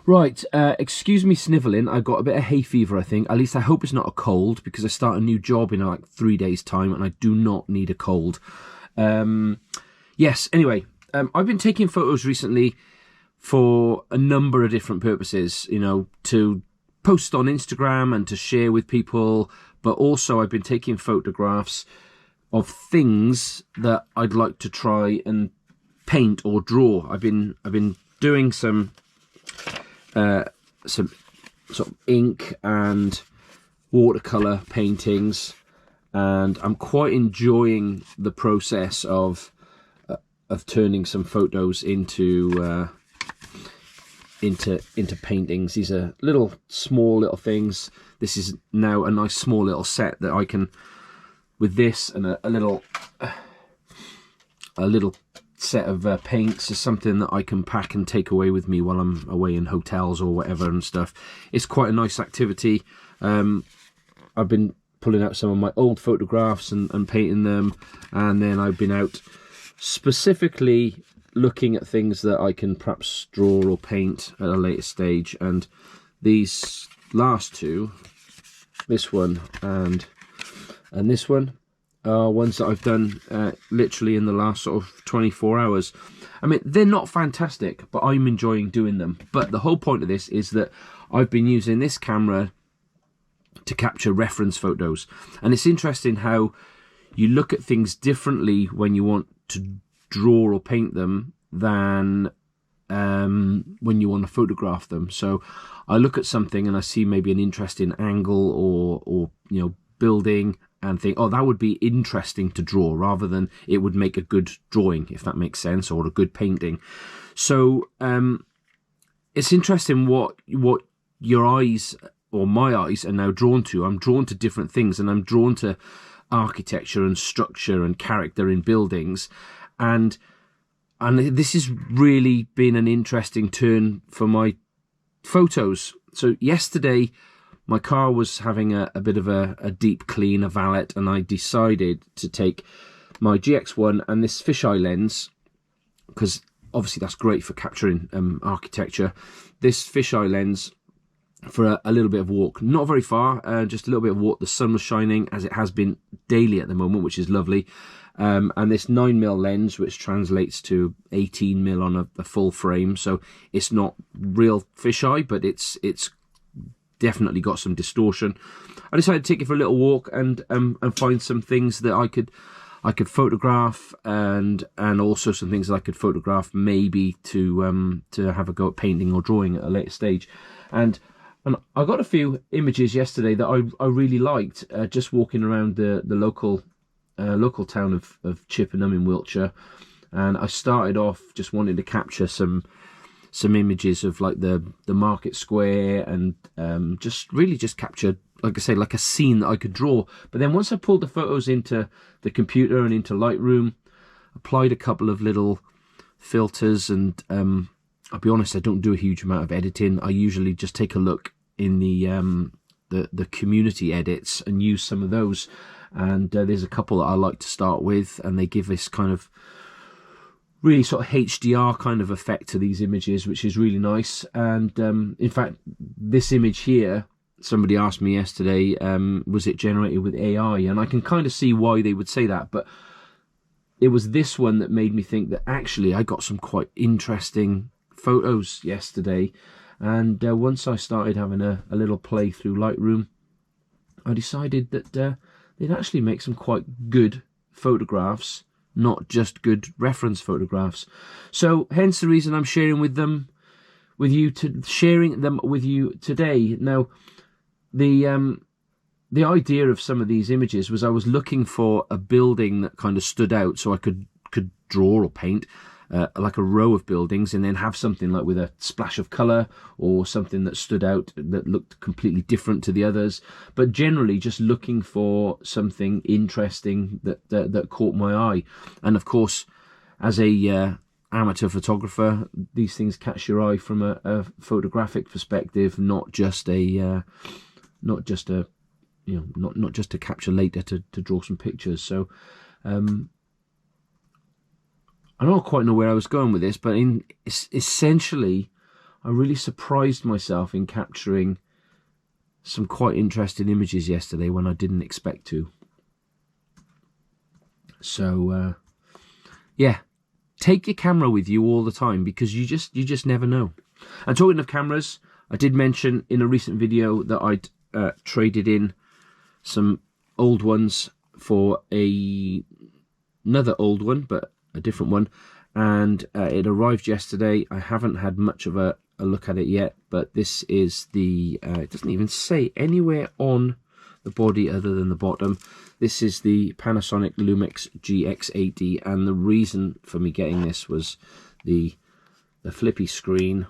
Right, excuse me snivelling. I got a bit of hay fever, I think. At least I hope it's not a cold, because I start a new job in like 3 days' time, and I do not need a cold. Yes, anyway, I've been taking photos recently for a number of different purposes, you know, to post on Instagram and to share with people, but also I've been taking photographs of things that I'd like to try and paint or draw. I've been doing some sort of ink and watercolor paintings, and I'm quite enjoying the process of turning some photos into paintings. These are small little things. This is now a nice small little set that I can, with this and a little set of paints, is something that I can pack and take away with me while I'm away in hotels or whatever and stuff. It's quite a nice activity. I've been pulling out some of my old photographs and painting them, and then I've been out specifically looking at things that I can perhaps draw or paint at a later stage. And these last two, this one and this one, are ones that I've done literally in the last sort of 24 hours. I mean, they're not fantastic, but I'm enjoying doing them. But the whole point of this is that I've been using this camera to capture reference photos. And it's interesting how you look at things differently when you want to draw or paint them than when you want to photograph them. So I look at something and I see maybe an interesting angle or you know, building, and think, oh, that would be interesting to draw, rather than it would make a good drawing, if that makes sense, or a good painting. So it's interesting what your eyes, or my eyes, are now drawn to. I'm drawn to different things, and I'm drawn to architecture and structure and character in buildings, and this has really been an interesting turn for my photos. So yesterday, my car was having a bit of a deep clean, a valet, and I decided to take my GX1 and this fisheye lens, because obviously that's great for capturing architecture. This fisheye lens for a little bit of walk, not very far, just a little bit of walk. The sun was shining, as it has been daily at the moment, which is lovely. And this 9mm lens, which translates to 18mm on a full frame, so it's not real fisheye, but it's definitely got some distortion. I decided to take it for a little walk and find some things that I could photograph, and also some things that I could photograph maybe to have a go at painting or drawing at a later stage. And I got a few images yesterday that I really liked, just walking around the local town of Chippenham in Wiltshire. And I started off just wanting to capture some images of like the market square, and just capture, like I say, like a scene that I could draw. But then once I pulled the photos into the computer and into Lightroom, applied a couple of little filters, and I'll be honest, I don't do a huge amount of editing. I usually just take a look in the community edits and use some of those. And there's a couple that I like to start with, and they give this kind of really sort of HDR kind of effect to these images, which is really nice. And in fact, this image here, somebody asked me yesterday, was it generated with AI? And I can kind of see why they would say that, but it was this one that made me think that actually I got some quite interesting photos yesterday. And once I started having a little play through Lightroom, I decided that they'd actually make some quite good photographs, not just good reference photographs. So hence the reason I'm sharing them with you today. Now, the idea of some of these images was I was looking for a building that kind of stood out, so I could draw or paint like a row of buildings, and then have something like with a splash of colour, or something that stood out that looked completely different to the others. But generally just looking for something interesting that caught my eye. And of course, as a amateur photographer, these things catch your eye from a photographic perspective, not just to capture later to draw some pictures. So I don't quite know where I was going with this, but essentially I really surprised myself in capturing some quite interesting images yesterday when I didn't expect to. So yeah, take your camera with you all the time, because you just never know. And talking of cameras, I did mention in a recent video that I'd traded in some old ones for another old one, but a different one, and it arrived yesterday. I haven't had much of a look at it yet, but this is the it doesn't even say anywhere on the body other than the bottom. This is the Panasonic Lumix GX80, and the reason for me getting this was the flippy screen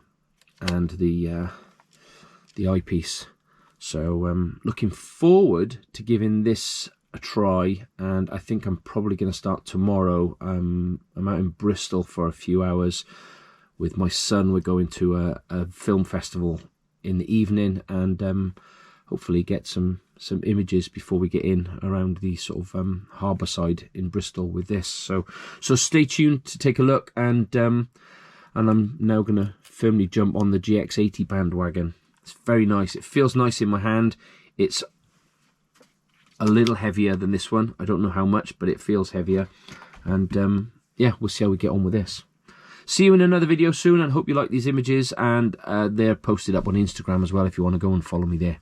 and the eyepiece. So looking forward to giving this a try, and I think I'm probably going to start tomorrow. I'm out in Bristol for a few hours with my son. We're going to a film festival in the evening, and hopefully get some images before we get in around the sort of harbour side in Bristol with this. So stay tuned to take a look, and I'm now going to firmly jump on the GX80 bandwagon. It's very nice. It feels nice in my hand. It's a little heavier than this one. I don't know how much, but it feels heavier. And yeah, we'll see how we get on with this. See you in another video soon, and hope you like these images, and they're posted up on Instagram as well if you want to go and follow me there.